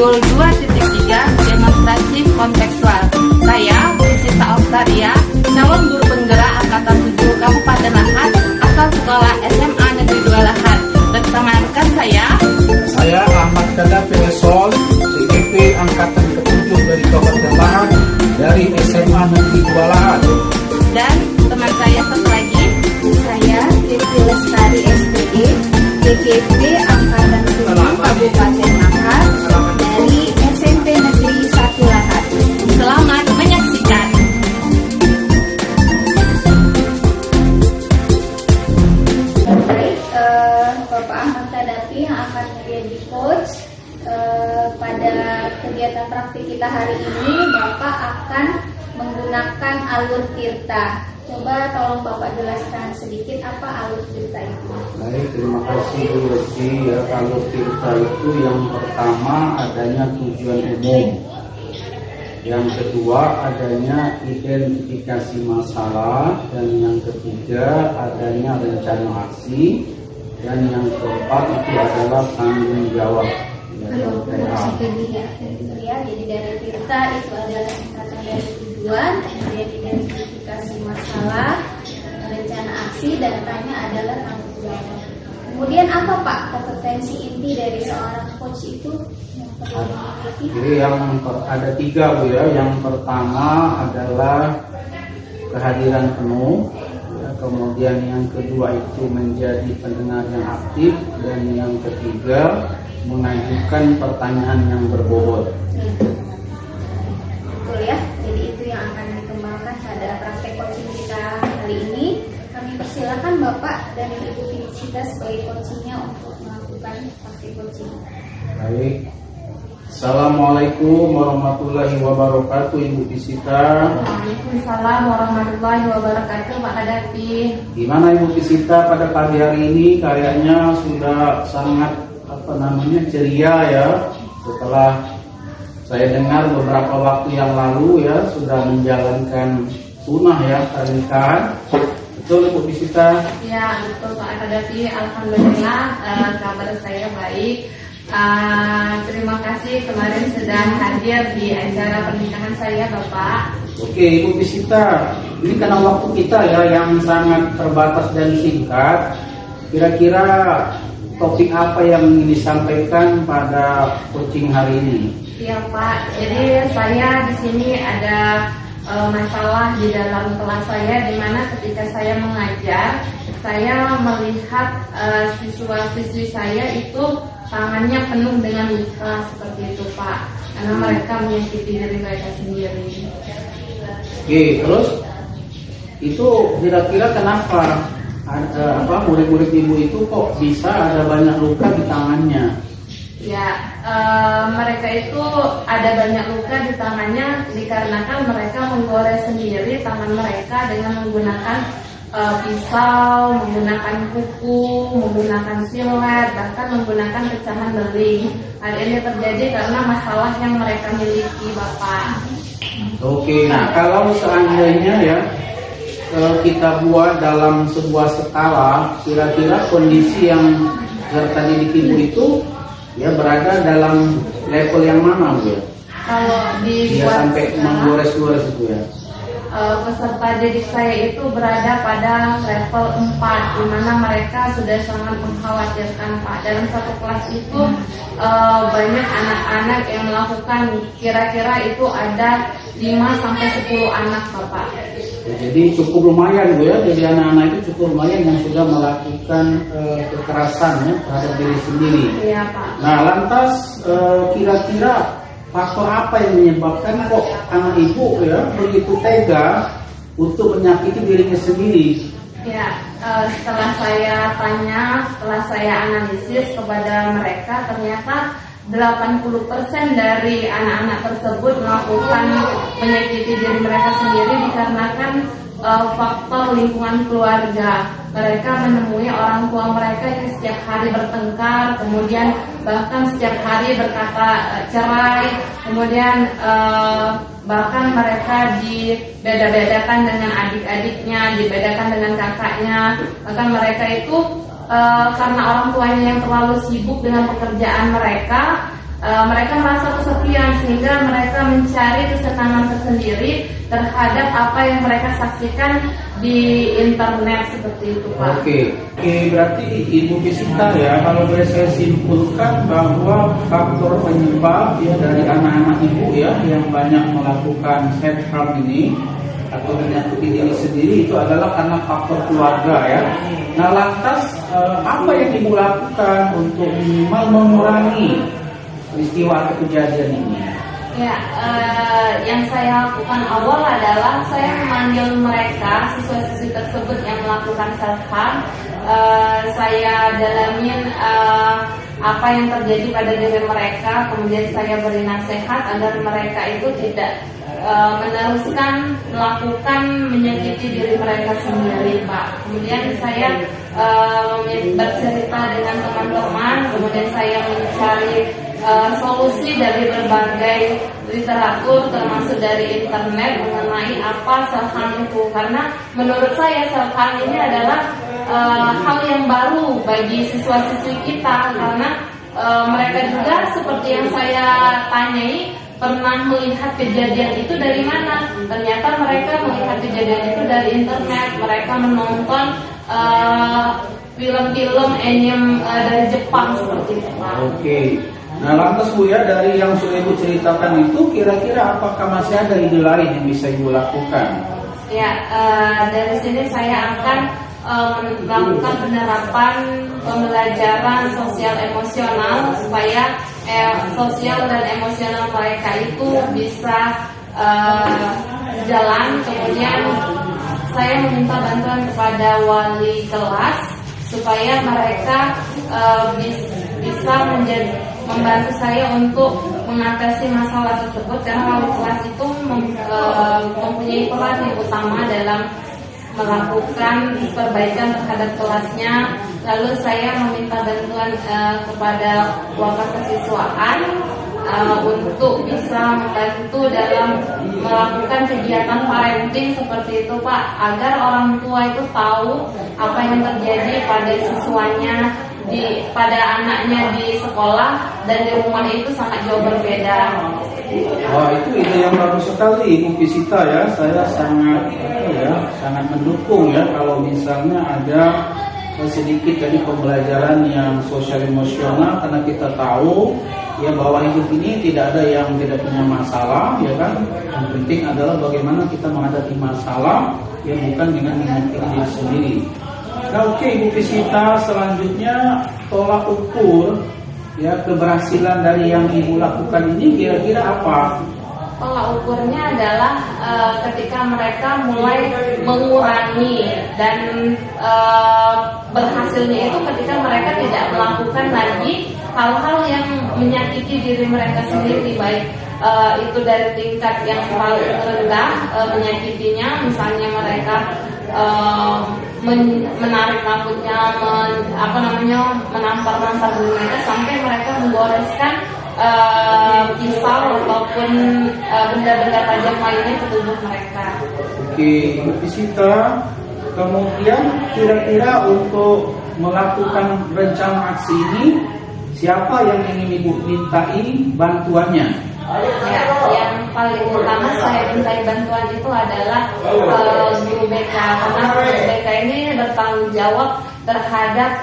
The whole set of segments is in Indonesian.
Modul 2.3 Demonstrasi Kontekstual. Saya Priscita Oktaria, calon guru penggerak Angkatan 7 Kabupaten Lahat, asal sekolah SMA Negeri 2 Lahat. Bersama rekan saya Ahmad Kada Pelesol, TGP Angkatan ke-7 dari Kabupaten Lahat, dari SMA Negeri 2 Lahat. Dan teman saya satu lagi, Saya Titi Lestari SPE, TGP Angkatan 7 Kabupaten Lahat, dari SMP Negeri 1 Lahat. selamat menyaksikan. Baik, Bapak Ahmad Kadapi yang akan menjadi coach pada kegiatan praktik kita hari ini. Bapak akan menggunakan alur tirta. Coba tolong Bapak jelaskan sedikit apa alur tirta itu. Baik, terima kasih Bu Lesti. Ya, kalau tirta itu yang pertama adanya tujuan umum. Yang kedua adanya identifikasi masalah, dan yang ketiga adanya rencana aksi, dan yang keempat itu adalah tanggung jawab. Jadi dari tirta itu adalah singkatan dari tujuan, kemudian identifikasi masalah, rencana aksi, dan tanya adalah tanggung jawab. Kemudian apa Pak kompetensi inti dari seorang coach itu yang perlu dimiliki? Jadi ada tiga Bu ya. Yang pertama adalah kehadiran penuh, ya. Kemudian yang kedua itu menjadi pendengar yang aktif, dan yang ketiga mengajukan pertanyaan yang berbobot. Betul ya, jadi itu yang akan dikembangkan pada praktek coaching kita hari ini. Kami persilakan Bapak dan Ibu Felicita sebagai coachingnya untuk melakukan praktek coaching. Baik. Assalamualaikum warahmatullahi wabarakatuh, Ibu Felicita. Waalaikumsalam warahmatullahi wabarakatuh, Pak Kadapi. Gimana Ibu Felicita pada pagi hari ini? Kayaknya sudah sangat ceria ya, setelah saya dengar beberapa waktu yang lalu ya sudah menjalankan sunnah ya, pernikahan. Betul Bu Felicita? Ya, betul Pak Kadapi. Alhamdulillah, kabar saya baik. Terima kasih kemarin sudah hadir di acara pernikahan saya, Bapak. Oke Ibu Felicita, ini karena waktu kita ya yang sangat terbatas dan singkat, kira-kira topik apa yang ingin disampaikan pada coaching hari ini? Iya Pak, jadi saya di sini ada masalah di dalam kelas saya, di mana ketika saya mengajar, saya melihat siswa-siswi saya itu tangannya penuh dengan luka seperti itu Pak, karena mereka menyakiti diri mereka sendiri. Oke, terus itu kira-kira kenapa murid-murid Ibu itu kok bisa ada banyak luka di tangannya? Ya, mereka itu ada banyak luka di tangannya dikarenakan mereka menggores sendiri tangan mereka dengan menggunakan pisau, menggunakan kuku, menggunakan silet, bahkan menggunakan pecahan beling. Hal ini terjadi karena masalah yang mereka miliki, Bapak. Oke, nah kalau seandainya ya kita buat dalam sebuah skala, kira-kira kondisi yang terjadi di Ibu itu ya berada dalam level yang mana Bu ya? Kalau Dia dibuat sampai menggores-gores itu ya? Peserta didik saya itu berada pada level 4, di mana mereka sudah sangat mengkhawatirkan Pak. Dalam satu kelas itu banyak anak-anak yang melakukan, kira-kira itu ada 5-10 anak Bapak. Ya, jadi cukup lumayan Bu ya, jadi anak-anak itu cukup lumayan yang sudah melakukan kekerasan ya terhadap diri sendiri. Iya Pak. Nah lantas kira-kira faktor apa yang menyebabkan kok anak Ibu ya begitu tega untuk menyakiti dirinya sendiri? Ya, setelah saya tanya, setelah saya analisis kepada mereka, ternyata 80% dari anak-anak tersebut melakukan menyakiti diri mereka sendiri dikarenakan faktor lingkungan keluarga. Mereka menemui orang tua mereka yang setiap hari bertengkar, kemudian bahkan setiap hari berkata cerai, kemudian bahkan mereka dibeda-bedakan dengan adik-adiknya, dibedakan dengan kakaknya. Bahkan mereka itu karena orang tuanya yang terlalu sibuk dengan pekerjaan mereka, mereka merasa kesepian sehingga mereka mencari kesenangan tersendiri terhadap apa yang mereka saksikan di internet seperti itu, Pak. Oke, berarti Ibu Fisita ya, kalau boleh saya simpulkan bahwa faktor penyebab ya dari anak-anak Ibu ya yang banyak melakukan self harm ini atau menyakiti diri sendiri itu adalah karena faktor keluarga ya. Nah, lantas apa yang Ibu lakukan untuk minimal mengurangi peristiwa atau kejadian ini? Ya, yang saya lakukan awal adalah saya memanggil mereka, siswa-siswi tersebut yang melakukan self harm. Saya dalamin apa yang terjadi pada diri mereka, kemudian saya beri nasihat agar mereka itu tidak meneruskan melakukan menyakiti diri mereka sendiri, Pak. Kemudian saya bercerita dengan teman-teman, kemudian saya mencari solusi dari berbagai literatur termasuk dari internet mengenai apa self harm itu, karena menurut saya self harm ini adalah hal yang baru bagi siswa-siswi kita, karena mereka juga seperti yang saya tanyai pernah melihat kejadian itu dari mana. Ternyata mereka melihat kejadian itu dari internet, mereka menonton film-film anime dari Jepang seperti itu, Pak. Oke. Nah, lantas Bu ya, dari yang sudah Ibu ceritakan itu kira-kira apakah masih ada ide lain yang bisa Ibu lakukan? Ya, dari sini saya akan melakukan penerapan pembelajaran sosial emosional supaya sosial dan emosional mereka itu bisa jalan. Kemudian saya meminta bantuan kepada wali kelas supaya mereka bisa membantu saya untuk mengatasi masalah tersebut, karena wali kelas itu mempunyai peran yang utama dalam melakukan perbaikan terhadap kelasnya. Lalu saya meminta bantuan kepada wakil kesiswaan untuk bisa membantu dalam melakukan kegiatan parenting seperti itu, Pak, agar orang tua itu tahu apa yang terjadi pada siswanya, pada anaknya di sekolah dan di rumah itu sangat jauh berbeda. Wah, itu ide yang bagus sekali Ibu Fisita ya. Saya sangat mendukung ya kalau misalnya ada sedikit dari pembelajaran yang sosial emosional, karena kita tahu ya bahwa hidup ini tidak ada yang tidak punya masalah ya kan. Yang penting adalah bagaimana kita menghadapi masalah yang bukan dengan menyakiti diri sendiri. Nah, oke Ibu Fisita, selanjutnya tolak ukur ya keberhasilan dari yang Ibu lakukan ini kira-kira apa? Tolak ukurnya adalah ketika mereka mulai mengurangi, dan berhasilnya itu ketika mereka tidak melakukan lagi hal-hal yang menyakiti diri mereka sendiri, baik itu dari tingkat yang paling rendah menyakitinya, misalnya mereka menarik rambutnya, menampar-nampar diri mereka sampai mereka menggoreskan pisau ataupun benda-benda tajam lainnya ke tubuh mereka. Oke, Ibu Fisita, kemudian kira-kira untuk melakukan rencana aksi ini siapa yang ingin Ibu mintai bantuannya? Ya, yang paling utama saya mintai bantuan itu adalah guru BK, karena guru BK ini bertanggung jawab terhadap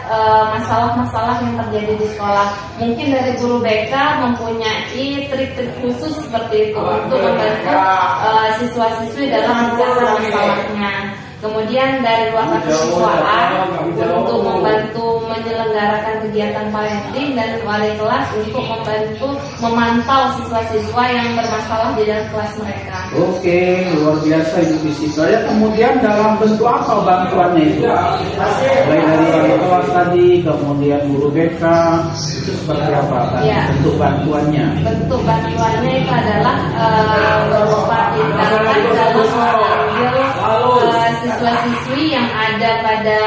masalah-masalah yang terjadi di sekolah. Mungkin dari guru BK mempunyai trik-trik khusus seperti itu untuk membantu siswa-siswi dalam mencari masalahnya. Kemudian dari wakil kesiswaan untuk membantu menyelenggarakan kegiatan parenting, dan wali kelas untuk membantu memantau siswa-siswa yang bermasalah di dalam kelas mereka. Oke, luar biasa Ibu Fisita ya. Kemudian dalam bentuk apa bantuannya itu? Baik dari wali kelas tadi, kemudian guru BK, itu seperti apa Ya. bentuk bantuannya? Bentuk bantuannya itu adalah berupa tindakan dalam mengambil siswa-siswi yang ada pada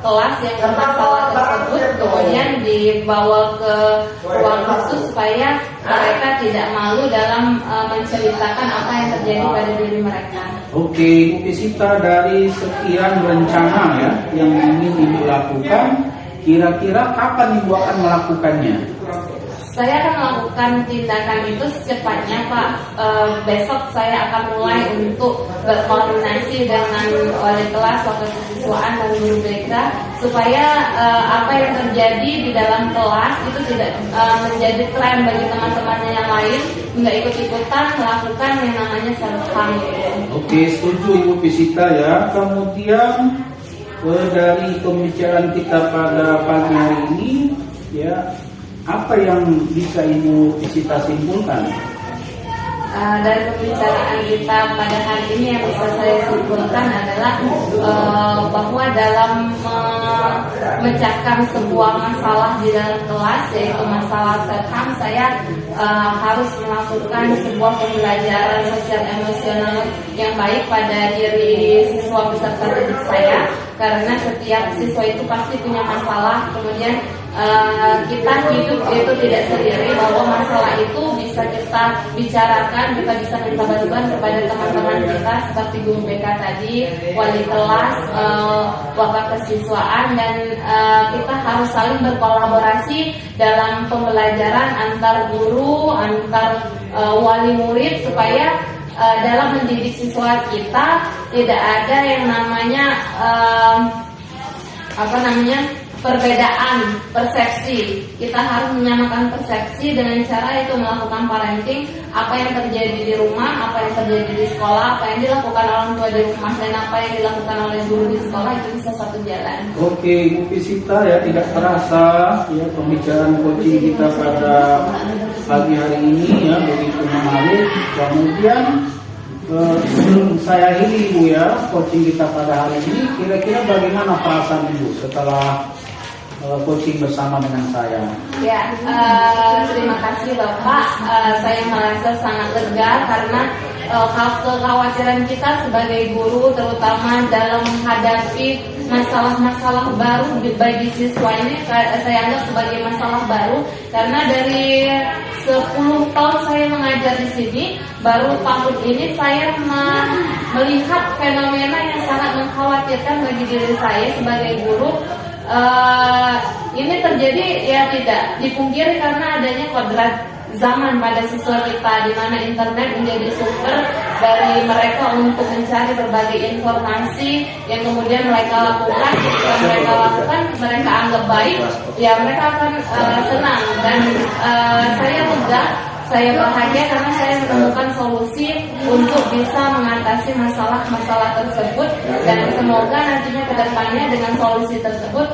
kelas yang bermasalah tersebut, kemudian dibawa ke ruang khusus supaya mereka tidak malu dalam menceritakan apa yang terjadi pada diri mereka. Oke, Ibu Fisita, dari sekian rencana ya yang ingin Ibu lakukan, kira-kira kapan Ibu akan melakukannya? saya akan melakukan tindakan itu secepatnya Pak. Besok saya akan mulai untuk berkoordinasi dengan wali kelas, wakil kesiswaan dan guru BK supaya apa yang terjadi di dalam kelas itu tidak menjadi tren bagi teman-temannya yang lain, nggak ikut-ikutan melakukan yang namanya self-harm. Oke, setuju Ibu Pisita ya. Kemudian dari pembicaraan kita pada pagi hari ini ya, apa yang bisa Ibu Pisita simpulkan? Dari pembicaraan kita pada hari ini yang bisa saya simpulkan adalah bahwa dalam memecahkan sebuah masalah di dalam kelas, yaitu masalah self-harm, saya harus melakukan sebuah pembelajaran sosial emosional yang baik pada diri siswa peserta didik saya, karena setiap siswa itu pasti punya masalah. Kemudian kita hidup itu tidak sendiri, bahwa masalah itu bisa kita bicarakan, kita bisa minta bantuan kepada teman-teman kita seperti guru BK tadi, wali kelas, wakil kesiswaan, dan kita harus saling berkolaborasi dalam pembelajaran antar guru, antar wali murid, supaya dalam mendidik siswa kita tidak ada yang namanya perbedaan persepsi. Kita harus menyamakan persepsi dengan cara itu melakukan parenting. Apa yang terjadi di rumah, apa yang terjadi di sekolah, apa yang dilakukan orang tua di rumah, dan apa yang dilakukan oleh guru di sekolah, itu bisa satu jalan. Oke, Ibu Pisita ya, tidak terasa ya pembicaraan coaching kita pada pagi hari ini ya begitu menarik. Kemudian sebelum saya ini Ibu ya coaching kita pada hari ini, kira-kira bagaimana perasaan Ibu setelah coaching bersama dengan saya? Ya, terima kasih Bapak. Saya merasa sangat lega karena kekhawatiran kita sebagai guru, terutama dalam menghadapi masalah-masalah baru bagi siswa ini, saya anggap sebagai masalah baru, karena dari 10 tahun saya mengajar di sini, baru tahun ini saya melihat fenomena yang sangat mengkhawatirkan bagi diri saya sebagai guru. Ini terjadi ya tidak dipungkiri karena adanya kodrat zaman pada siswa kita, di mana internet menjadi sumber dari mereka untuk mencari berbagai informasi yang kemudian mereka lakukan. Jika mereka lakukan, mereka anggap baik, ya mereka akan senang, dan saya lega, saya bahagia karena saya menemukan solusi untuk bisa mengatasi masalah-masalah tersebut, dan semoga nantinya ke depannya dengan solusi tersebut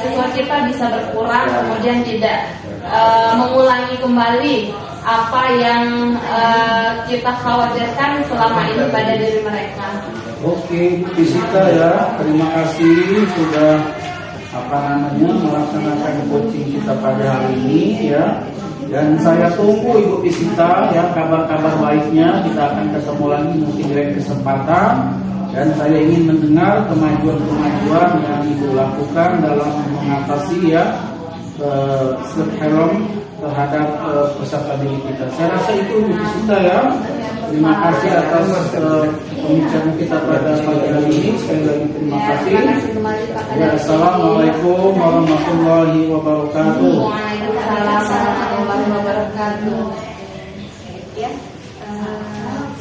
siswa kita bisa berkurang, kemudian tidak mengulangi kembali apa yang kita khawatirkan selama ini pada diri mereka. Oke, Bu Pisita ya, terima kasih sudah melaksanakan coaching kita pada hari ini ya. Dan saya tunggu Ibu Pisita ya kabar-kabar baiknya. Kita akan ketemu lagi mungkin di lain kesempatan. Dan saya ingin mendengar kemajuan-kemajuan yang Ibu lakukan dalam mengatasi ya self-harm terhadap peserta didik kita. Saya rasa itu Ibu Pisita ya. Terima kasih atas pembicaraan kita pada pagi hari ini. Sekali lagi terima kasih. Ya, Assalamualaikum warahmatullahi wabarakatuh. Waalaikumsalam warahmatullahi wabarakatuh. Ya,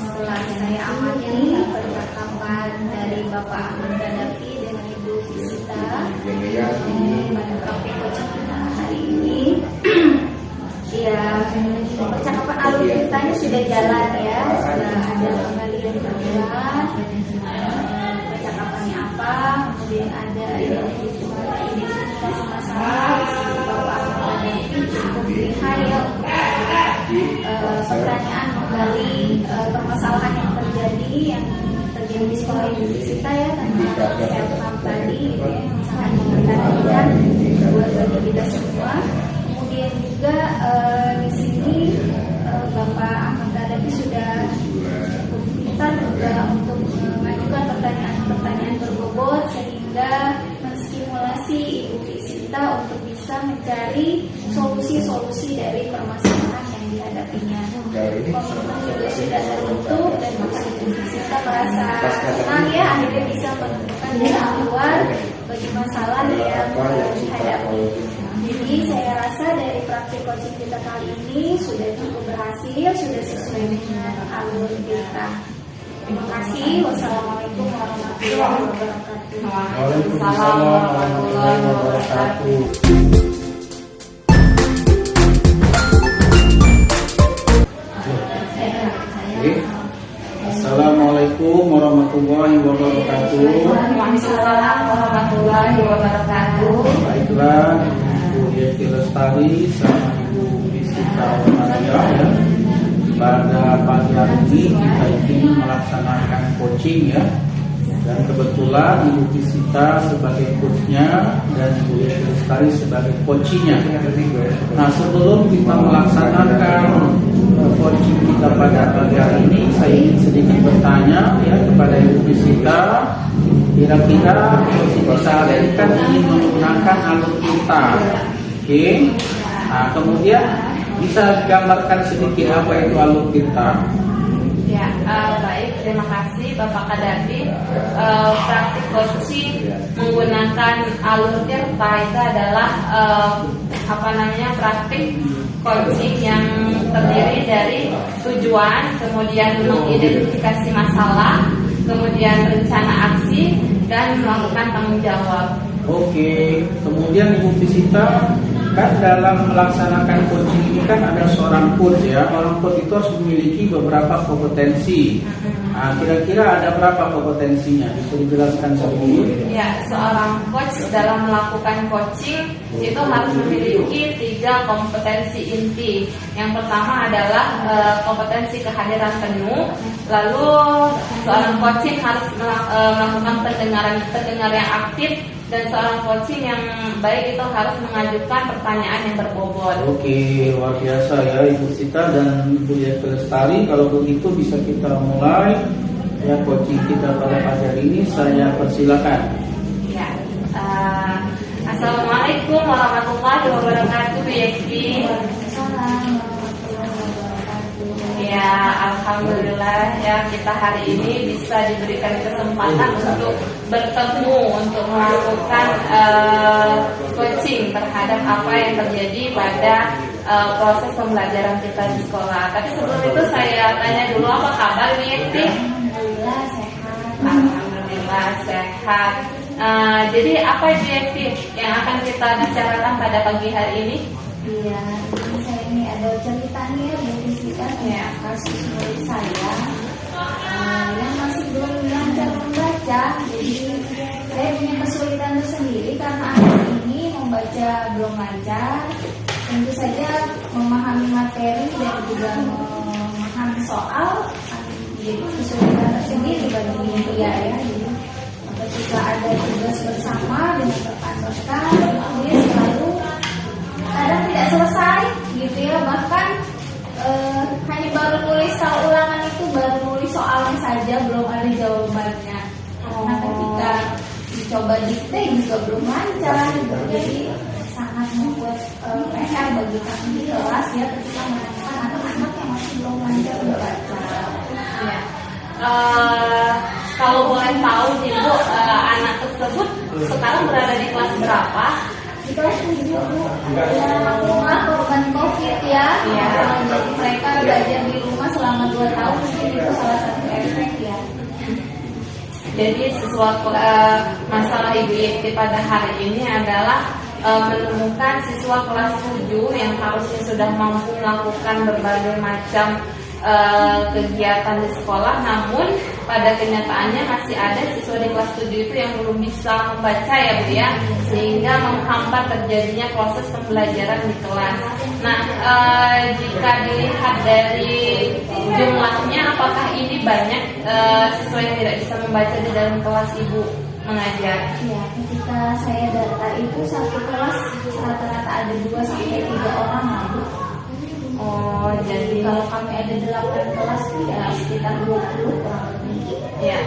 setelah saya amati percakapan dari Bapak Ahmad Kadafi dengan Ibu Pisita pada topik coaching kita hari ini, ya percakapan alur ceritanya sudah jalan ya, sudah ada pengalian perbuatan, percakapannya apa, kemudian ada identifikasi masalah. Bapak Ahmad Kadafi cukup lihai ya, pertanyaan menggali permasalahan yang terjadi di sekolah Ibu Pisita ya, tentang self-harm tadi gitu ya, yang sangat memperhatikan buat bagi kita semua. Kemudian juga di sini Bapak Ahmad Kadafi sudah cukup pintar juga untuk mengajukan pertanyaan-pertanyaan berbobot sehingga menstimulasi Ibu Pisita untuk bisa mencari solusi-solusi dari permasalahan yang dihadapinya. Komitmen juga sudah terbentuk dan Ibu Pisita merasa senang ya akhirnya bisa menemukan jalan keluar bagi masalah yang dihadapi. Jadi saya rasa dari praktik coaching kita kali ini sudah cukup berhasil, sudah sesuai dengan alur kita. Terima kasih. Wassalamualaikum warahmatullahi wabarakatuh. Waalaikumsalam warahmatullahi wabarakatuh. Assalamualaikum warahmatullahi wabarakatuh. Waalaikumsalam warahmatullahi wabarakatuh. Baiklah, Ibu Yeti Lestari sama Ibu Fisika Maria ya. Pada pagi hari ini kita ingin melaksanakan coaching ya. Dan kebetulan Ibu Fisika sebagai coachnya dan Ibu Yeti Lestari sebagai coachingnya. Nah, sebelum kita melaksanakan coaching kita pada pagi hari ini, saya ingin sedikit bertanya ya kepada Ibu Fisika. Kira-kira bisa ini kan ingin menggunakan alur kita, oke? Nah, kemudian bisa digambarkan sedikit apa itu alur kita? Ya, baik. Terima kasih Bapak Kadafi. Praktik coaching menggunakan alur tirta itu adalah praktik coaching yang terdiri dari tujuan, kemudian mengidentifikasi masalah, kemudian rencana aksi, dan melakukan tanggung jawab. Oke, kemudian Ibu Fisika, kan dalam melaksanakan coaching ini kan ada seorang coach ya. Orang coach itu harus memiliki beberapa kompetensi. Nah, kira-kira ada berapa kompetensinya? Bisa dijelaskan sedikit? Ya, seorang coach dalam melakukan coaching itu harus memiliki 3 kompetensi inti. Yang pertama adalah kompetensi kehadiran penuh. Lalu seorang coaching harus melakukan pendengar yang aktif, dan seorang coaching yang baik itu harus mengajukan pertanyaan yang berbobot. Oke, luar biasa ya Ibu Sita dan Ibu Yeti Lestari. Kalau begitu bisa kita mulai ya coaching kita pada pagi hari ini. Saya persilakan. Ya, Assalamualaikum warahmatullahi wabarakatuh, Bu Yeti. Ya, alhamdulillah ya, kita hari ini bisa diberikan kesempatan untuk bertemu, untuk melakukan coaching terhadap apa yang terjadi pada proses pembelajaran kita di sekolah. Tapi sebelum itu saya tanya dulu, apa kabar Bu Yeti? Alhamdulillah sehat. Alhamdulillah sehat. Jadi apa Bu Yeti yang akan kita bicarakan pada pagi hari ini? Iya, saya ini ada ceritanya dari kita ya, kasus murid saya yang masih belum lancar membaca. Jadi saya punya kesulitan tersendiri karena anak ini membaca belum lancar. Tentu saja memahami materi dan juga memahami soal jadi kesulitan tersendiri bagi dia ya. Jadi ketika ada tugas bersama dengan rekan-rekan, dia selalu kadang tidak selesai gitu ya, bahkan hanya baru nulis, kalau ulangan itu baru nulis soalnya saja, belum ada jawabannya. Karena ketika dicoba dikte juga belum lancar gitu. Jadi sangat membuat PR bagi kami di kelas ya, ketika menemukan anak-anak yang masih belum lancar membaca. Ya. Kalau boleh tahu nih Bu, anak tersebut sekarang berada di kelas berapa? Di kelas 7 Bu, rumah korban COVID ya. Jadi mereka belajar di rumah selama 2 tahun, mungkin itu salah satu efek ya. Jadi sesuatu masalah Ibu Yeti pada hari ini adalah menemukan siswa kelas 7 yang harusnya sudah mampu melakukan berbagai macam kegiatan di sekolah, namun pada kenyataannya masih ada siswa di kelas 7 itu yang belum bisa membaca ya Bu ya, sehingga menghambat terjadinya proses pembelajaran di kelas. Nah, jika dilihat dari jumlahnya, apakah ini banyak siswa yang tidak bisa membaca di dalam kelas Ibu mengajar? Ya, ketika saya data itu satu kelas rata-rata ada 2 sampai 3 orang lah Bu. Oh, jadi kalau kami ada 8 kelas ya sekitar 20 kurang lebih. Ya,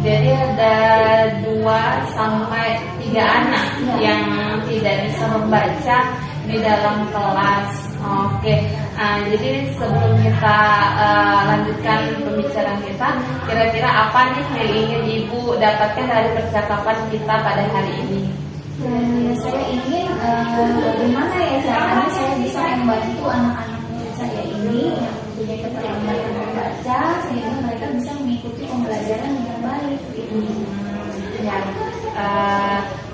jadi ada 2 sampai 3 anak yang tidak bisa membaca di dalam kelas. Oke, jadi sebelum kita lanjutkan pembicaraan kita, kira-kira apa nih yang ingin Ibu dapatkan dari percakapan kita pada hari ini? Saya ingin bagaimana ya caranya saya bisa membantu anak-anak murid saya ini yang punya keterlambatan membaca sehingga mereka bisa mengikuti pembelajaran dengan baik. Ya,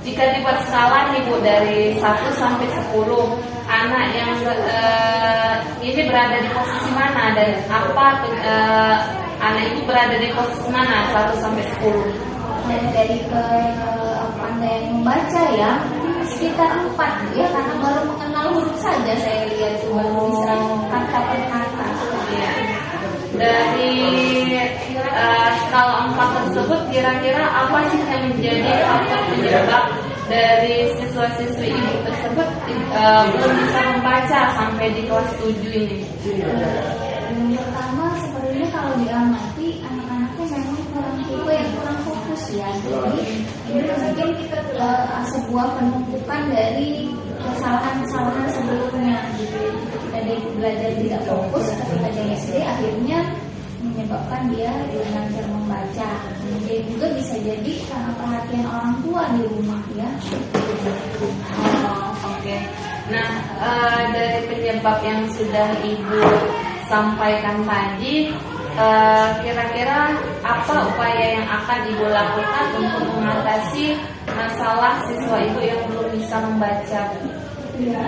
jika dibuat skala nih Bu dari 1 sampai 10, anak yang ini berada di posisi mana dan anak itu berada di posisi mana 1 sampai 10? Dari pandai membaca ya sekitar 4 ya, karena baru mengenal huruf saja saya lihat cuma bisa kata per kata. Ya. Dari skala 4 tersebut kira-kira apa sih yang menjadi faktor penyebab dari siswa-siswi ibu tersebut belum bisa membaca sampai di kelas 7 ini? Yang pertama sebenarnya kalau diamati anak-anaknya memang kurang tipe yang kurang fokus ya. Jadi ini mungkin kita sebuah penumpukan dari kesalahan-kesalahan sebelumnya gitu. Ketika dia belajar tidak fokus ketika dia SD akhirnya menyebabkan dia belajar membaca. Kemudian juga bisa jadi karena perhatian orang tua di rumah ya. Oke. Nah, dari penyebab yang sudah Ibu sampaikan tadi, kira-kira apa upaya yang akan Ibu lakukan untuk mengatasi masalah siswa Ibu yang belum bisa membaca? Ya,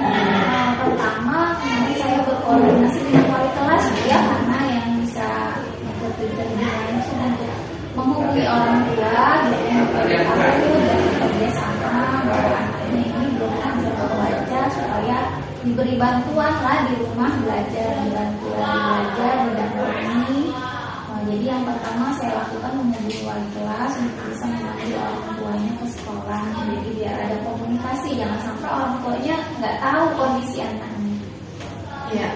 pertama nanti saya berkoordinasi dengan wali kelas ya, karena yang bisa berpikir langsung untuk menghubungi orang tua dan bekerja sama bahwa anaknya ini belum bisa membaca supaya diberi bantuan lah di rumah belajar, didampingi. Jadi yang pertama saya lakukan menghubungi wali kelas untuk bisa memanggil orang tuanya ke sekolah. Jadi biar ada komunikasi, jangan sampai orang tuanya nggak tahu kondisi anaknya. Ya,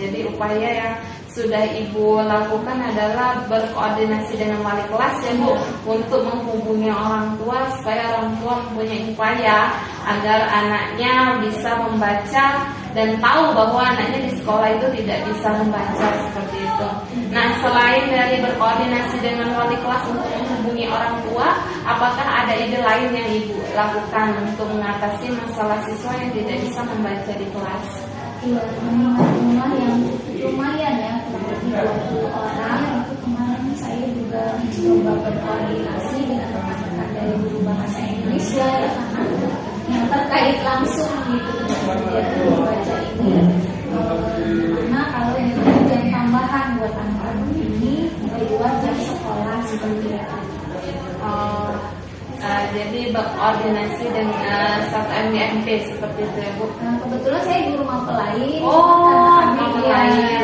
jadi upaya yang sudah Ibu lakukan adalah berkoordinasi dengan wali kelas ya Bu, untuk menghubungi orang tua supaya orang tua mempunyai upaya agar anaknya bisa membaca dan tahu bahwa anaknya di sekolah itu tidak bisa membaca seperti itu. Nah, selain dari berkoordinasi dengan wali kelas untuk menghubungi orang tua, apakah ada ide lain yang Ibu lakukan untuk mengatasi masalah siswa yang tidak bisa membaca di kelas? Iya, rumah yang lumayan ya, seperti 20 orang. Itu kemarin saya juga coba berkoordinasi dengan rekan-rekan dari guru bahasa Inggris ya, yang terkait langsung gitu dengan kegiatan membaca ini. Nah, kalau yang jam tambahan buat anak-anak ini di luar jam sekolah seperti itu. Jadi berkoordinasi dengan satu MDMP seperti itu ya Bu. Nah, kebetulan saya guru mempelai. Mempelai.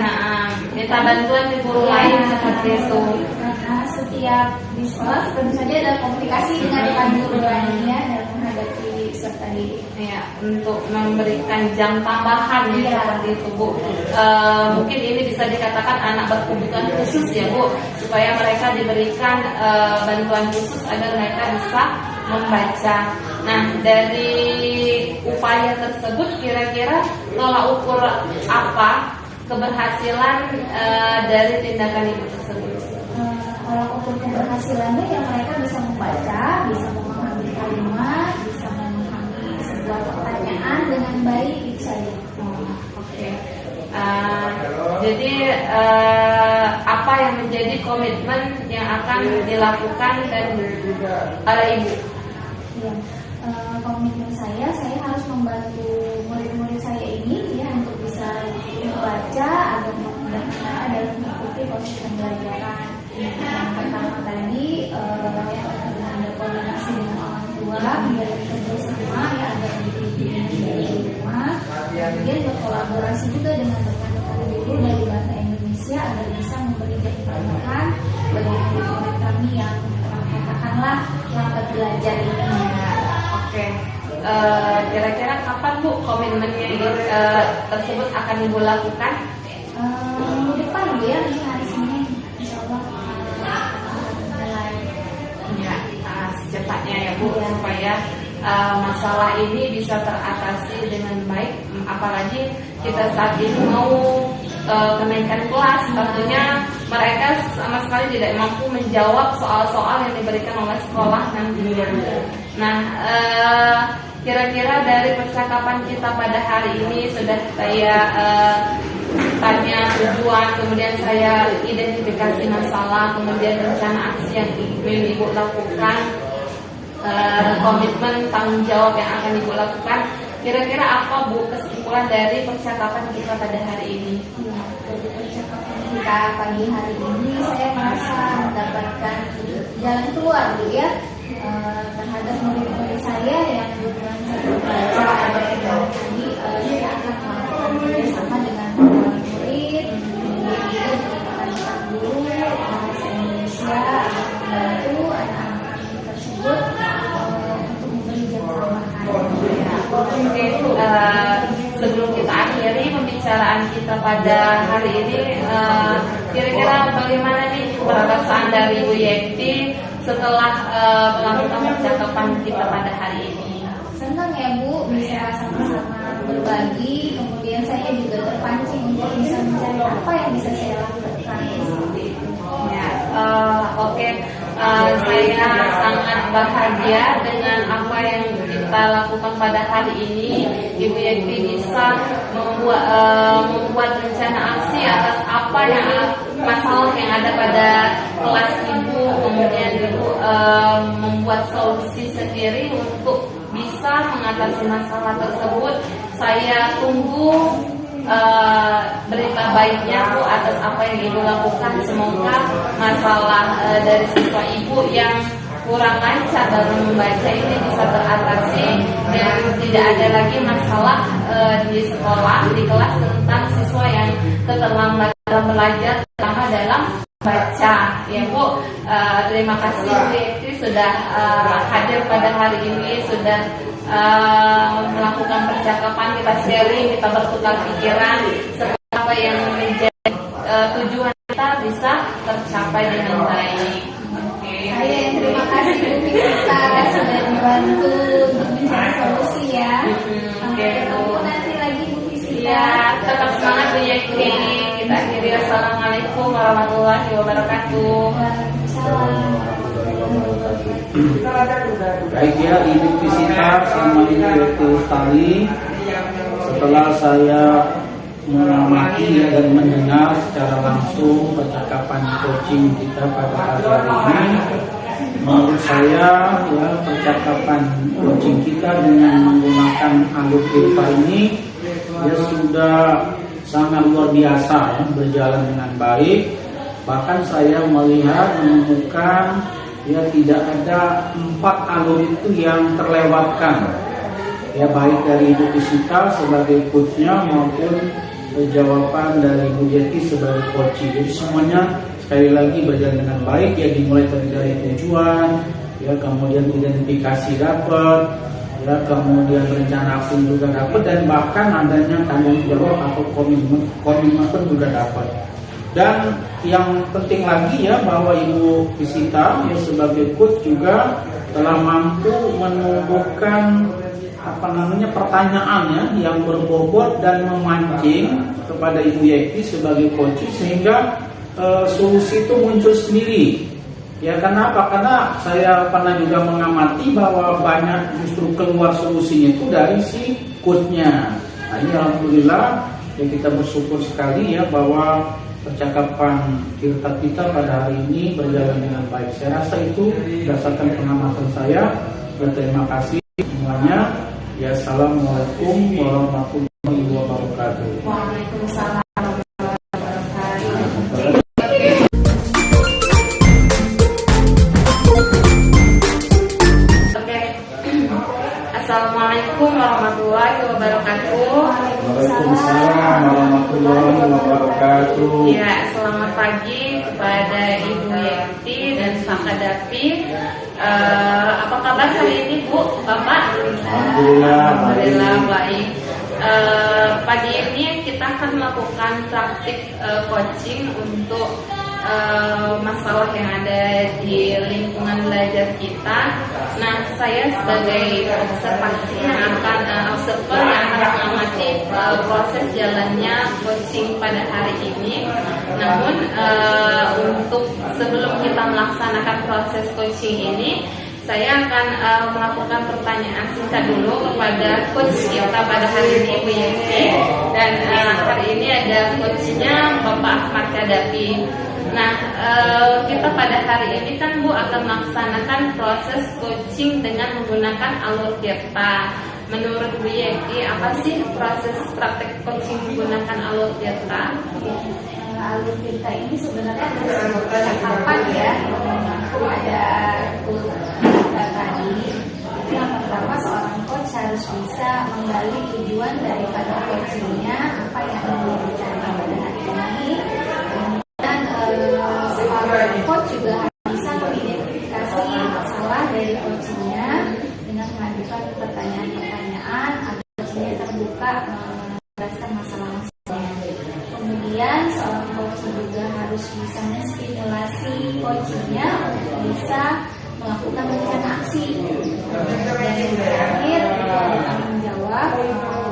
Minta bantuan di guru lain seperti itu. Nah, setiap di sekolah tentu saja ada komunikasi dengan rekan guru lainnya dalam menghadapi peserta didik. Ya, untuk memberikan jam tambahan ya, seperti itu Bu. Mungkin ini bisa dikatakan anak berkebutuhan khusus ya Bu, supaya mereka diberikan bantuan khusus agar mereka bisa membaca. Nah, dari upaya tersebut kira-kira tolak ukur apa keberhasilan dari tindakan Ibu tersebut? Kalau ukur keberhasilannya ya mereka bisa membaca, bisa memahami kalimat, bisa memahami sebuah pertanyaan dengan baik itu saja. Oke. Jadi apa yang menjadi komitmen yang akan dilakukan dan oleh Ibu? Ya, komitmen saya harus membantu murid-murid saya ini ya untuk bisa membaca agar mereka dalam mengikuti proses pembelajaran. Yang pertama tadi dengan berkoordinasi dengan orang tua biar kerja sama ya agar dididik di rumah. Kemudian berkolaborasi juga dengan rekan-rekan guru dari bahasa Indonesia agar bisa memberi bantuan bagi murid kami yang katakanlah lambat belajar ini. Oke. Kira-kira kapan Bu komitmennya tersebut akan Ibu lakukan? Minggu depan Bu ya, ini hari Senin insyaallah mulai. Ya, secepatnya ya Bu, supaya masalah ini bisa teratasi dengan baik. Apalagi kita saat ini mau kenaikan kelas, tentunya mereka sama sekali tidak mampu menjawab soal-soal yang diberikan oleh sekolah nantinya. Nah, kira-kira dari percakapan kita pada hari ini sudah saya tanya tujuan, kemudian saya identifikasi masalah, kemudian rencana aksi yang ingin Ibu lakukan, komitmen tanggung jawab yang akan Ibu lakukan. Kira-kira apa Bu kesimpulan dari percakapan kita pada hari ini? Dari percakapan kita pagi hari ini, saya merasa mendapatkan jalan keluar Bu ya, terhadap murid-murid saya yang kebetulan saya baca ada yang tadi, saya akan melakukan kerjasama dengan murid, kemudian juga dengan guru bahasa Indonesia akan membantu anak-anak tersebut untuk memberi jam tambahan. Oke, sebelum kita akhiri pembicaraan kita pada hari ini, kira-kira bagaimana nih perasaan dari Bu Yekti setelah melakukan percakapan kita pada hari ini? Senang ya Bu, bisa sama-sama berbagi, kemudian saya juga terpancing untuk bisa mencari apa yang bisa saya lakukan seperti itu. Ya, oke. Saya sangat bahagia dengan apa yang kita lakukan pada hari ini. Ibu Yekti bisa membuat rencana aksi atas apa yang masalah yang ada pada kelas Ibu, kemudian Ibu membuat solusi sendiri untuk bisa mengatasi masalah tersebut. Saya tunggu berita baiknya Bu atas apa yang Ibu lakukan. Semoga masalah dari siswa Ibu yang kurang lancar dalam membaca ini bisa teratasi dan tidak ada lagi masalah di sekolah, di kelas tentang siswa yang keterlambatan dalam belajar, terutama dalam baca. Ya Bu, terima kasih Bu Yekti sudah hadir pada hari ini, sudah melakukan percakapan, kita sharing, kita bertukar pikiran apa yang menjadi tujuan kita bisa tercapai dengan baik. Saya yang terima kasih Bu Fisika sudah membantu untuk mencari solusi ya. Sampai ketemu nanti lagi Bu Fisika. Ya, tetap semangat Bu Yekti. Kita akhiri. Assalamualaikum warahmatullahi wabarakatuh. Waalaikumsalam. Baik ya, Ibu Fisika sama Ibu Yekti Lestari, setelah saya mengamati dan mendengar secara langsung percakapan coaching kita pada hari ini, menurut saya ya percakapan coaching kita dengan menggunakan alur Tirta ini ya sudah sangat luar biasa ya, berjalan dengan baik. Bahkan saya melihat menemukan ya tidak ada 4 alur itu yang terlewatkan ya, baik dari Ibu Fisika sebagai coachnya maupun jawaban dari Bu Yekti sebagai coaching. Jadi semuanya sekali lagi berjalan dengan baik ya, dimulai dari tujuan ya, kemudian identifikasi dapat ya, kemudian rencana aksi juga dapat, dan bahkan adanya tanggung jawab atau komitmen pun juga dapat. Dan yang penting lagi ya, bahwa Ibu Fisika ya sebagai coach juga telah mampu menumbuhkan pertanyaan ya yang berbobot dan memancing kepada Ibu Yekti sebagai coach, sehingga solusi itu muncul sendiri. Ya kenapa? Karena saya pernah juga mengamati bahwa banyak justru keluar solusinya itu dari si coachnya. Nah ini alhamdulillah ya, kita bersyukur sekali ya bahwa percakapan kita pada hari ini berjalan dengan baik. Saya rasa itu berdasarkan pengamatan saya. Berterima kasih semuanya. Ya, assalamualaikum warahmatullahi wabarakatuh. Waalaikumsalam. Assalamualaikum warahmatullahi wabarakatuh. Waalaikumsalam warahmatullahi wabarakatuh. Ya, selamat pagi kepada Ibu Yekti dan Pak Kadapi. Apa kabar hari ini Bu, Bapak? Alhamdulillah baik. Pagi ini kita akan melakukan praktik coaching untuk masalah yang ada di lingkungan belajar kita. Nah, saya sebagai observasi yang akan mengamati proses jalannya coaching pada hari ini. Namun untuk sebelum kita melaksanakan proses coaching ini, saya akan melakukan pertanyaan singkat dulu kepada coach kita pada hari ini, Bu Yenti. Dan hari ini ada coachnya Bapak Ahmad Kadapi. Nah, kita pada hari ini kan Bu akan melaksanakan proses coaching dengan menggunakan alur Tirta. Menurut Bu Yenti, apa sih proses praktek coaching menggunakan alur Tirta? Alur Tirta ini sebenarnya ada percakapan ya, ada kita tadi. Yang pertama, seorang coach harus bisa menggali tujuan daripada coachingnya, apa yang ingin dicapai pada hari ini. Dan seorang coach juga harus bisa mengidentifikasi masalah dari coachingnya dengan mengajukan pertanyaan-pertanyaan agar coachingnya terbuka menjelaskan masalah-masalahnya. Kemudian seorang coach juga harus bisa menstimulasi coachingnya untuk bisa melakukan rencana aksi. Dan yang terakhir, tanggung jawab,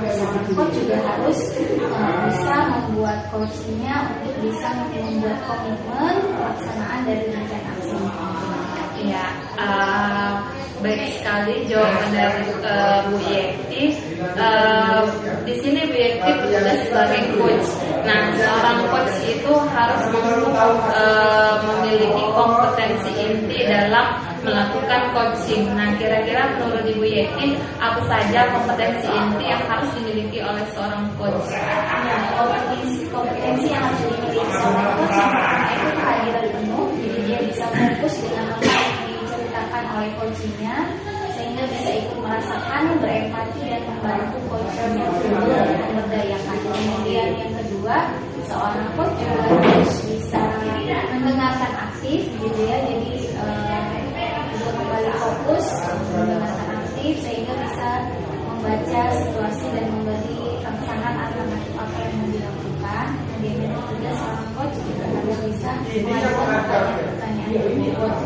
seorang coach juga harus bisa membuat coachingnya untuk bisa membuat komitmen pelaksanaan dari rencana aksi. Ya, baik sekali jawaban dari Bu Yenti. Di sini Bu Yenti bertugas sebagai coach. Nah, seorang coach itu harus memiliki kompetensi inti dalam melakukan coaching. Nah, kira-kira menurut Ibu Yenti, apa saja kompetensi inti yang harus dimiliki oleh seorang coach? Kompetensi yang harus dimiliki seorang coach yang pertama itu kehadiran penuh, jadi dia bisa fokus dengan apa yang diceritakan oleh coachingnya, sehingga bisa ikut merasakan, berempati dan membantu coachnya memberdayakan. Kemudian yang kedua, seorang coach juga harus bisa mendengarkan aktif, gitu ya. Jadi juga kembali fokus mendengarkan aktif sehingga bisa membaca situasi dan memberi rangsangan alternatif apa yang mau dilakukan. Kemudian yang ketiga, seorang coach juga harus bisa mengajukan pertanyaan yang membuat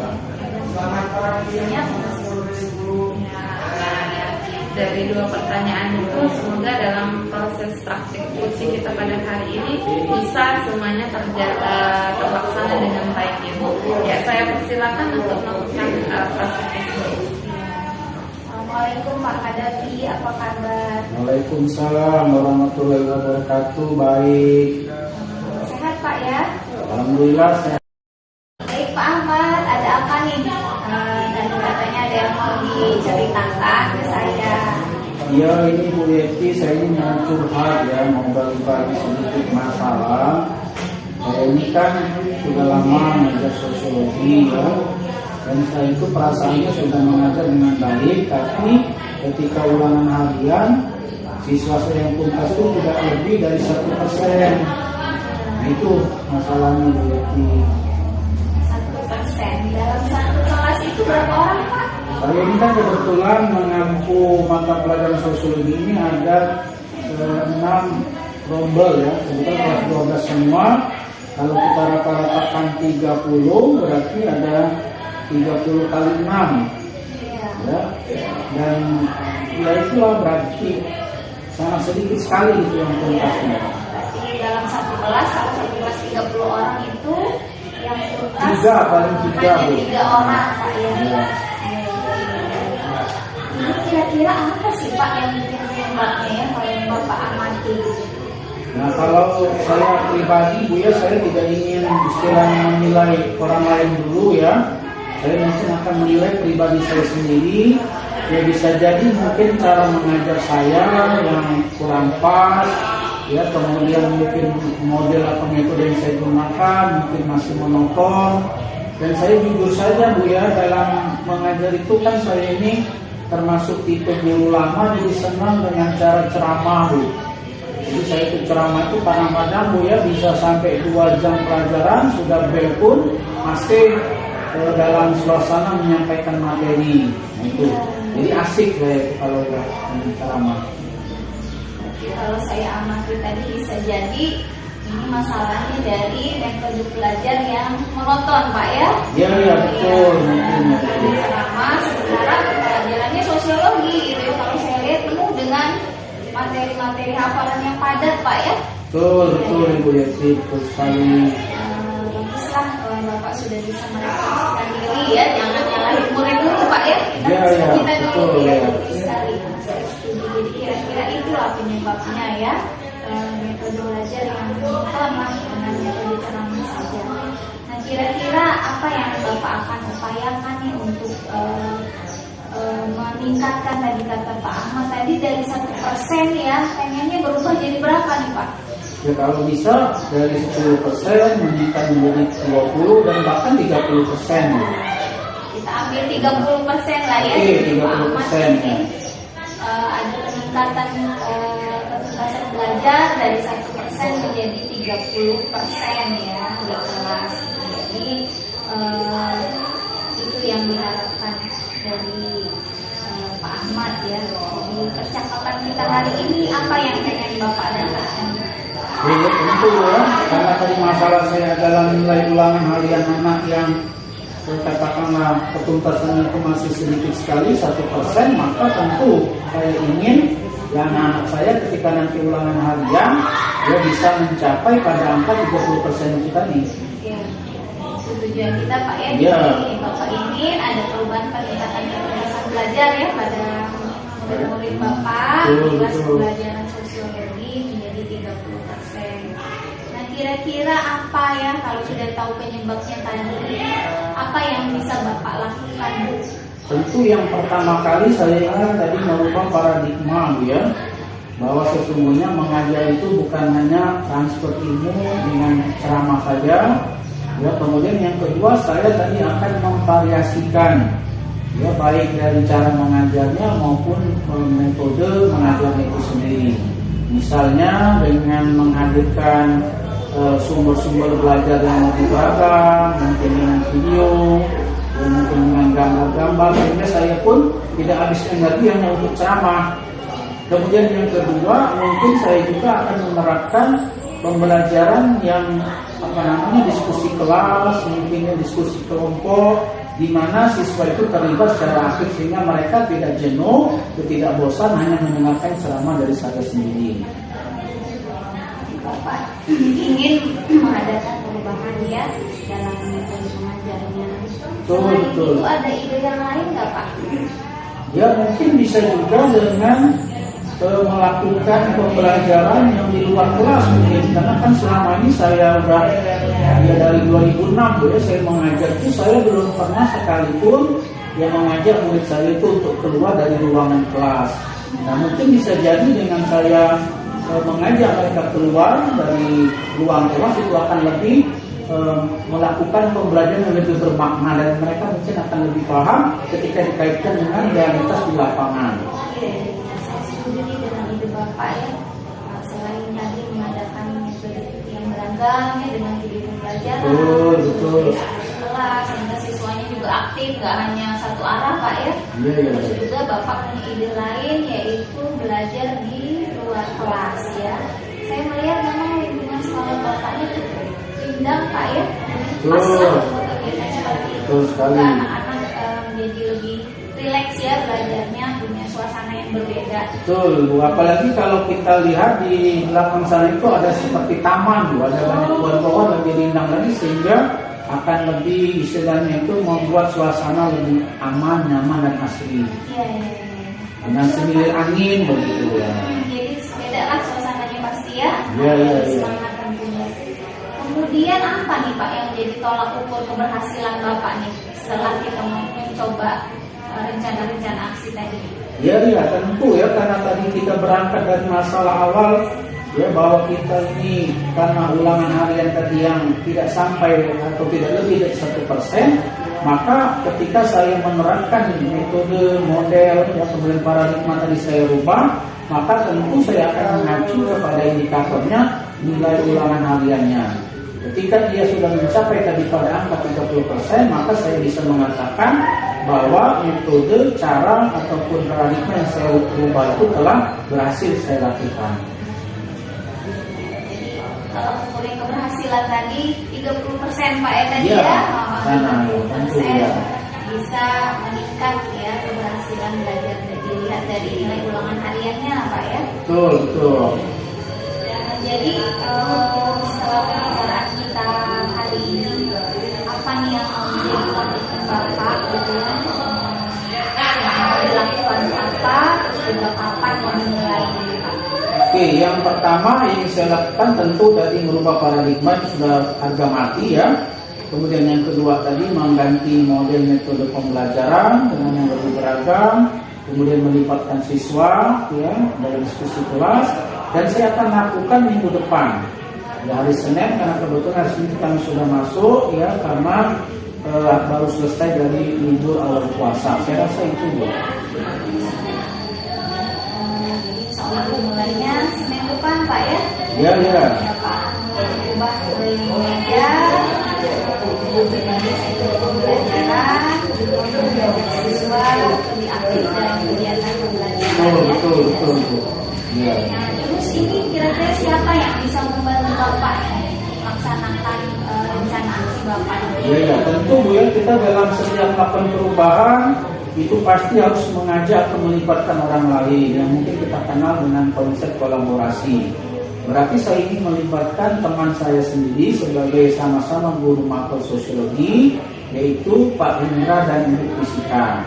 dari dua pertanyaan itu, semoga dalam proses praktik coaching kita pada hari ini bisa semuanya terlaksana dengan baik, Ibu. Ya, saya persilakan untuk melakukan praktik itu. Assalamualaikum Pak Kadapi, apa kabar? Waalaikumsalam warahmatullahi wabarakatuh. Baik. Sehat Pak ya? Alhamdulillah sehat. Baik Pak Ahmad, ada apa nih? Dan katanya ada yang mau diceritakan ke saya. Ya, ini Bu Yeti, saya ini mau curhat ya, mau bagi-bagi sedikit masalah. Saya ini kan sudah lama mengajar sosiologi ya, dan saya itu perasaannya sudah mengajar dengan baik, tapi ketika ulangan harian siswa saya yang tuntas itu tidak lebih dari 1%. Nah, itu masalahnya Bu Yeti. 1%. Dalam satu kelas itu berapa orang Pak? Saya ini kan kebetulan mengampu mata pelajaran sosiologi ini ada 6 rombel ya, kebetulan kelas 12 semua. Kalau kita rata-ratakan 30, berarti ada 30 kali 6 ya. Dan ya itulah berarti sangat sedikit sekali itu yang tuntasnya. Berarti dalam satu kelas, kalau satu kelas 30 orang itu yang tuntas paling tiga hanya 3 orang Pak ya. Ya. Ini kira-kira apa sih Pak yang bikin penyebabnya ya kalau yang Bapak amati? Nah, kalau saya pribadi Bu ya, saya tidak ingin istilahnya menilai orang lain dulu ya. Saya mungkin akan menilai pribadi saya sendiri. Ya, bisa jadi mungkin cara mengajar saya yang kurang pas ya, kemudian mungkin model atau metode yang saya gunakan mungkin masih monoton. Dan saya jujur saja Bu ya, dalam mengajar itu kan saya ini termasuk tipe guru lama, jadi senang dengan cara ceramah Bu. Jadi saya itu ceramah itu kadang-kadang Bu ya bisa sampai 2 jam pelajaran, sudah bel pun masih dalam suasana menyampaikan materi. Nah, itu. Jadi asik saya itu kalau ceramah. Kalau saya amati tadi bisa jadi ini masalahnya dari metode belajar yang monoton Pak ya? Iya betul. Di ceramah sekarang pelajarannya sosiologi gitu ya. Kalau saya lihat penuh dengan materi-materi hafalan yang padat Pak ya? Betul Ibu Yeti, betul sekali. Baguslah kalau Bapak sudah bisa merefleksikan diri ya, jangan nyalahin murid dulu Pak ya. Iya, iya, kita betul, dulu ya, ya. sekali saya setuju. Jadi kira-kira itulah penyebabnya ya, metode belajar yang lemah dengan metode ceramah saja. Nah, kira-kira apa yang Bapak akan upayakan nih untuk meningkatkan, tadi kata Pak Ahmad tadi dari 1% ya, pengennya berubah jadi berapa nih Pak? Ya kalau bisa dari 10% meningkat menjadi 20 dan bahkan 30%. Kita ambil 30% lah ya. Oke, Jadi Pak Ahmad 30%, ini ya. ada peningkatan kecerdasan belajar dari 1% menjadi 30% ya di kelas. Jadi itu yang diharapkan dari Pak Ahmad ya. Di percakapan kita hari ini apa yang pengen Bapak dapatkan? Ya, tentu ya, karena tadi masalah saya adalah nilai ulangan harian anak yang katakanlah ketuntasannya itu masih sedikit sekali 1%, maka tentu saya ingin ya anak saya ketika nanti ulangan harian dia bisa mencapai pada angka 30% itu tadi. Ya, itu tujuan kita Pak ya. Ya. Jadi Bapak ingin ada perubahan peningkatan kecerdasan belajar ya pada murid-murid Bapak di Betul, kelas betul. pembelajaran sosiologi menjadi 30%. Nah, kira-kira apa ya kalau sudah tahu penyebabnya tadi, apa yang bisa Bapak lakukan? Tentu yang pertama kali saya tadi merubah paradigma ya, bahwa sesungguhnya mengajar itu bukan hanya transfer ilmu dengan ceramah saja. Ya, kemudian yang kedua saya tadi akan memvariasikan ya baik dari cara mengajarnya maupun metode mengajarnya itu sendiri. Misalnya dengan menghadirkan sumber-sumber belajar yang lebih beragam, mungkin dengan video, mungkin dengan gambar-gambar, sehingga saya pun tidak habis energi hanya untuk ceramah. Kemudian yang kedua, mungkin saya juga akan menerapkan pembelajaran yang diskusi kelas, mungkin diskusi kelompok, di mana siswa itu terlibat secara aktif sehingga mereka tidak jenuh, tidak bosan hanya mendengarkan ceramah dari saya sendiri. Bapak ingin mengadakan perubahan ya dalam metode mengajarnya. Selain Betul. itu ada ide yang lain nggak Pak? Ya mungkin bisa juga dengan melakukan pembelajaran yang di luar kelas mungkin, karena kan selama ini saya udah ya dari 2006 ya saya mengajar itu saya belum pernah sekalipun yang mengajak murid saya itu untuk keluar dari ruangan kelas. Nah mungkin bisa jadi dengan saya mengajak mereka keluar dari ruang kelas itu akan lebih melakukan pembelajaran yang lebih bermakna dan mereka mungkin akan lebih paham ketika dikaitkan dengan realitas di lapangan. Saya setuju nih dengan ide Bapak ya. Selain tadi mengadakan metode yang beragam ya dengan video pembelajaran, Betul. kelas sehingga siswanya juga aktif, gak hanya satu arah Pak ya. Iya. Terus juga Bapak punya ide lain yaitu belajar di luar kelas ya. Saya melihat memang lingkungan sekolah Bapaknya cukup rindang Pak ya. Pas untuk kegiatan seperti itu. Betul sekali. Juga anak-anak menjadi lebih rileks ya belajarnya, punya suasana yang berbeda. Betul, apalagi kalau kita lihat di belakang sana itu ada seperti taman, ada banyak pohon-pohon lebih rindang lagi sehingga akan lebih istilahnya itu membuat suasana lebih aman, nyaman dan asri. Iya. Dengan semilir angin begitu ya. Jadi beda lah suasananya pasti ya. Iya. Semangat tentunya. Kemudian apa nih Pak yang jadi tolak ukur keberhasilan Bapak nih setelah kita mencoba rencana-rencana aksi tadi? Ya tentu ya, karena tadi kita berangkat dari masalah awal ya bahwa kita ini karena ulangan harian tadi yang tidak sampai atau tidak lebih dari 1%, maka ketika saya menerapkan metode model ya kemudian paradigma tadi saya rubah, maka tentu saya akan mengacu kepada indikatornya nilai ulangan hariannya. Ketika dia sudah mencapai tadi pada angka 30%, maka saya bisa mengatakan bahwa metode, cara ataupun paradigma yang saya ubah itu telah berhasil saya lakukan. Kalau ukur keberhasilan tadi 30% Pak ya tadi Iya, ya. sana, tentu, 30% ya. bisa meningkat ya keberhasilan belajar dilihat dari nilai ulangan hariannya Pak ya. Betul. Jadi setelah pembicaraan kita hari ini, apa nih yang menjadi komitmen Bapak gitu ya? dilakukan apa, terus juga kapan memulai? Oke, yang pertama yang saya lakukan tentu tadi merubah paradigma itu sudah harga mati ya. Kemudian yang kedua tadi mengganti model metode pembelajaran dengan yang lebih beragam. Kemudian melibatkan siswa ya dalam diskusi kelas, dan saya akan lakukan minggu depan ya, hari Senin, karena kebetulan hari Senin kami sudah masuk ya, karena baru selesai dari libur awal puasa. Saya rasa itu Bu. Insya Allah dimulainya Senin depan Pak ya? Ya. Pak ubah meja, dibagi metode pembelajaran, siswa lebih aktif dalam kegiatan pembelajaran. Betul. Ya. Nah, terus ini kira-kira siapa yang bisa membantu Bapak melaksanakan rencana aksi Bapak? Ya, tentu Bu ya, kita dalam setiap melakukan perubahan itu pasti harus mengajak atau melibatkan orang lain yang mungkin kita kenal dengan konsep kolaborasi. Berarti saya ingin melibatkan teman saya sendiri sebagai sama-sama guru makro sosiologi, yaitu Pak Indra dan Ibu Fisika.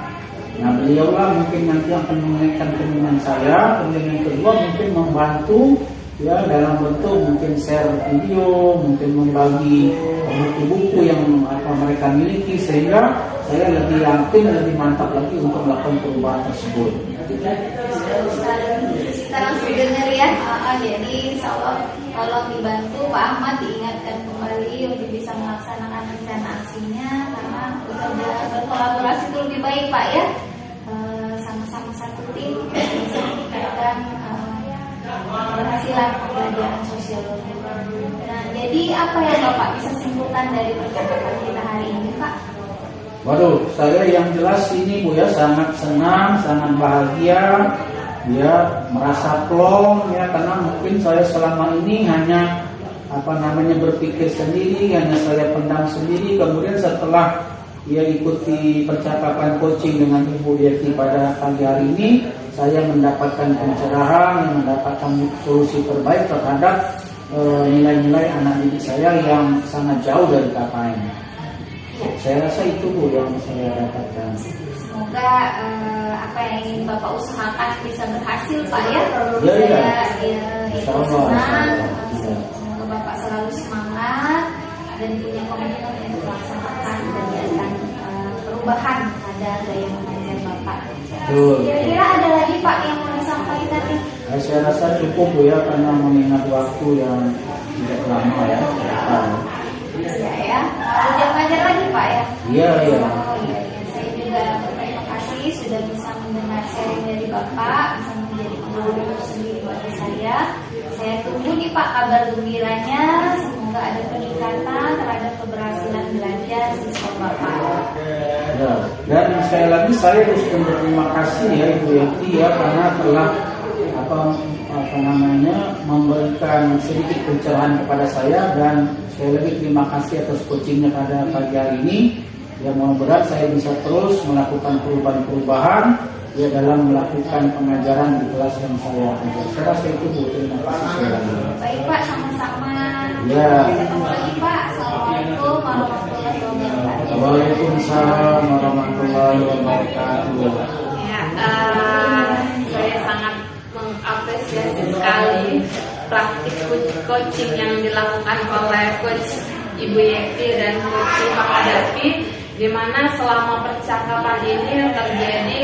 Nah, beliaulah mungkin nanti akan mengenaikan kemungkinan saya. Kemudian yang kedua mungkin membantu ya dalam bentuk mungkin share video, mungkin membagi buku-buku yang mereka miliki, sehingga saya lebih yakin, lebih mantap lagi untuk melakukan perubahan tersebut. Kita langsung dengar ya. Jadi insya Allah tolong dibantu Pak Ahmad, diingatkan kembali untuk bisa melaksanakan rencana aksinya, karena bekerja berkolaborasi itu lebih baik Pak ya. Sama-sama satu tim bisa meningkatkan keberhasilan pembelajaran sosiologi. Nah, jadi apa yang Bapak bisa simpulkan dari percakapan kita hari ini Pak? Waduh, saya yang jelas ini Bu ya sangat senang, sangat bahagia, ya merasa plong ya, karena mungkin saya selama ini hanya berpikir sendiri, hanya saya pendam sendiri. Kemudian setelah ikuti percakapan coaching dengan Ibu Yeti pada pagi hari ini, saya mendapatkan pencerahan, mendapatkan solusi terbaik terhadap nilai-nilai anak didik saya yang sangat jauh dari KKN. Saya rasa itu Bu yang saya dapatkan. Semoga apa yang ingin Bapak usahakan bisa berhasil Pak ya. Saya senang. Semoga Bapak selalu semangat dan punya komitmen untuk melaksanakan kegiatan perubahan pada gaya mengajar Bapak. Kira-kira ada lagi Pak yang mau disampaikan nih? Saya rasa cukup Bu ya, karena mengingat waktu yang tidak lama ya. Ya, ujian ngajar lagi Pak ya? Iya. Oh iya, saya juga berterima kasih sudah bisa mendengar sharing dari Bapak, bisa menjadi pengalaman sendiri bagi saya. Saya tunggu nih Pak kabar gembiranya, semoga ada peningkatan terhadap keberhasilan belajar siswa Bapak. Ya, dan sekali lagi saya harus berterima kasih ya Ibu Yeti ya, karena telah memberikan sedikit pencerahan kepada saya, dan sekali lagi terima kasih atas coachingnya pada pagi hari ini. Yang mudah-mudahan saya bisa terus melakukan perubahan-perubahan ya dalam melakukan pengajaran di kelas yang saya ajar. Saya rasa itu Bu, terima kasih sekali lagi. Baik Pak, sama-sama. Ya. Ketemu lagi Pak. Assalamualaikum warahmatullahi wabarakatuh. Waalaikumsalam warahmatullahi wabarakatuh. Ya, saya sangat mengapresiasi sekali praktik coaching yang dilakukan oleh coach Ibu Yeti dan coach Pak Hadapi, di mana selama percakapan ini terjadi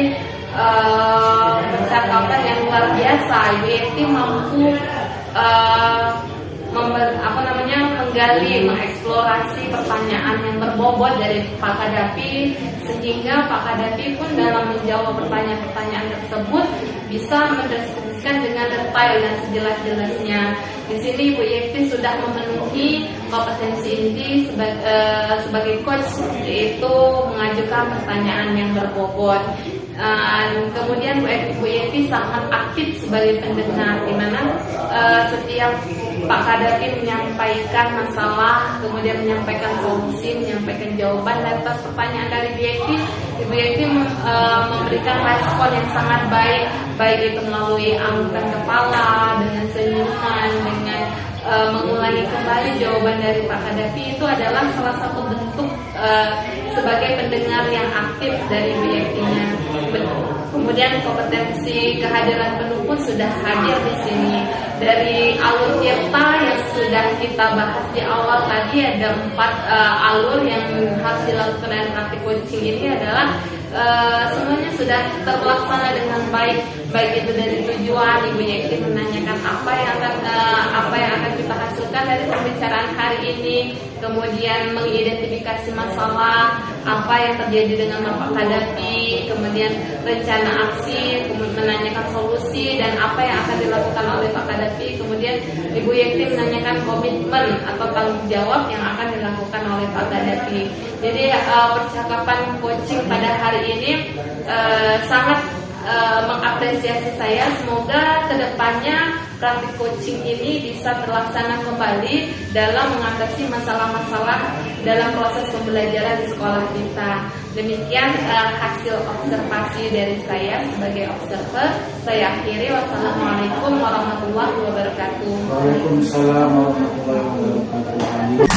percakapan yang luar biasa. Ibu Yeti mampu menggali, mengeksplorasi pertanyaan yang berbobot dari Pak Hadapi, sehingga Pak Hadapi pun dalam menjawab pertanyaan-pertanyaan tersebut bisa mendeskripsikan dengan detail dan sejelas-jelasnya. Di sini Bu Yeti sudah memenuhi kompetensi inti sebagai coach, yaitu mengajukan pertanyaan yang berbobot. Kemudian Bu Yeti sangat aktif sebagai pendengar, di mana setiap Pak Hadapi menyampaikan masalah, kemudian menyampaikan solusi, menyampaikan jawaban atas pertanyaan dari Bu Yeti. Ibu Yeti memberikan respon yang sangat baik itu melalui anggukan kepala, dengan senyuman, dengan mengulangi kembali jawaban dari Pak Hadapi. Itu adalah salah satu bentuk sebagai pendengar yang aktif dari Bu Yeti-nya. Kemudian kompetensi kehadiran penuh pun sudah hadir di sini. Dari alur tirta yang sudah kita bahas di awal tadi, ada 4 alur yang harus dilakukan dalam praktik coaching ini adalah semuanya sudah terlaksana dengan baik. Baik itu dari tujuan, Ibu Yekti menanyakan apa yang akan kita hasilkan dari pembicaraan hari ini, kemudian mengidentifikasi masalah, apa yang terjadi dengan Bapak hadapi, kemudian rencana aksi, kemudian menanyakan solusi dan apa yang akan dilakukan oleh Pak hadapi, kemudian Ibu Yekti menanyakan komitmen atau tanggung jawab yang akan dilakukan oleh Pak hadapi. Jadi percakapan coaching pada hari ini sangat mengapresiasi saya. Semoga kedepannya praktik coaching ini bisa terlaksana kembali dalam mengatasi masalah-masalah dalam proses pembelajaran di sekolah kita. Demikian hasil observasi dari saya sebagai observer. Saya akhiri. Wassalamualaikum warahmatullahi wabarakatuh. Waalaikumsalam warahmatullahi wabarakatuh.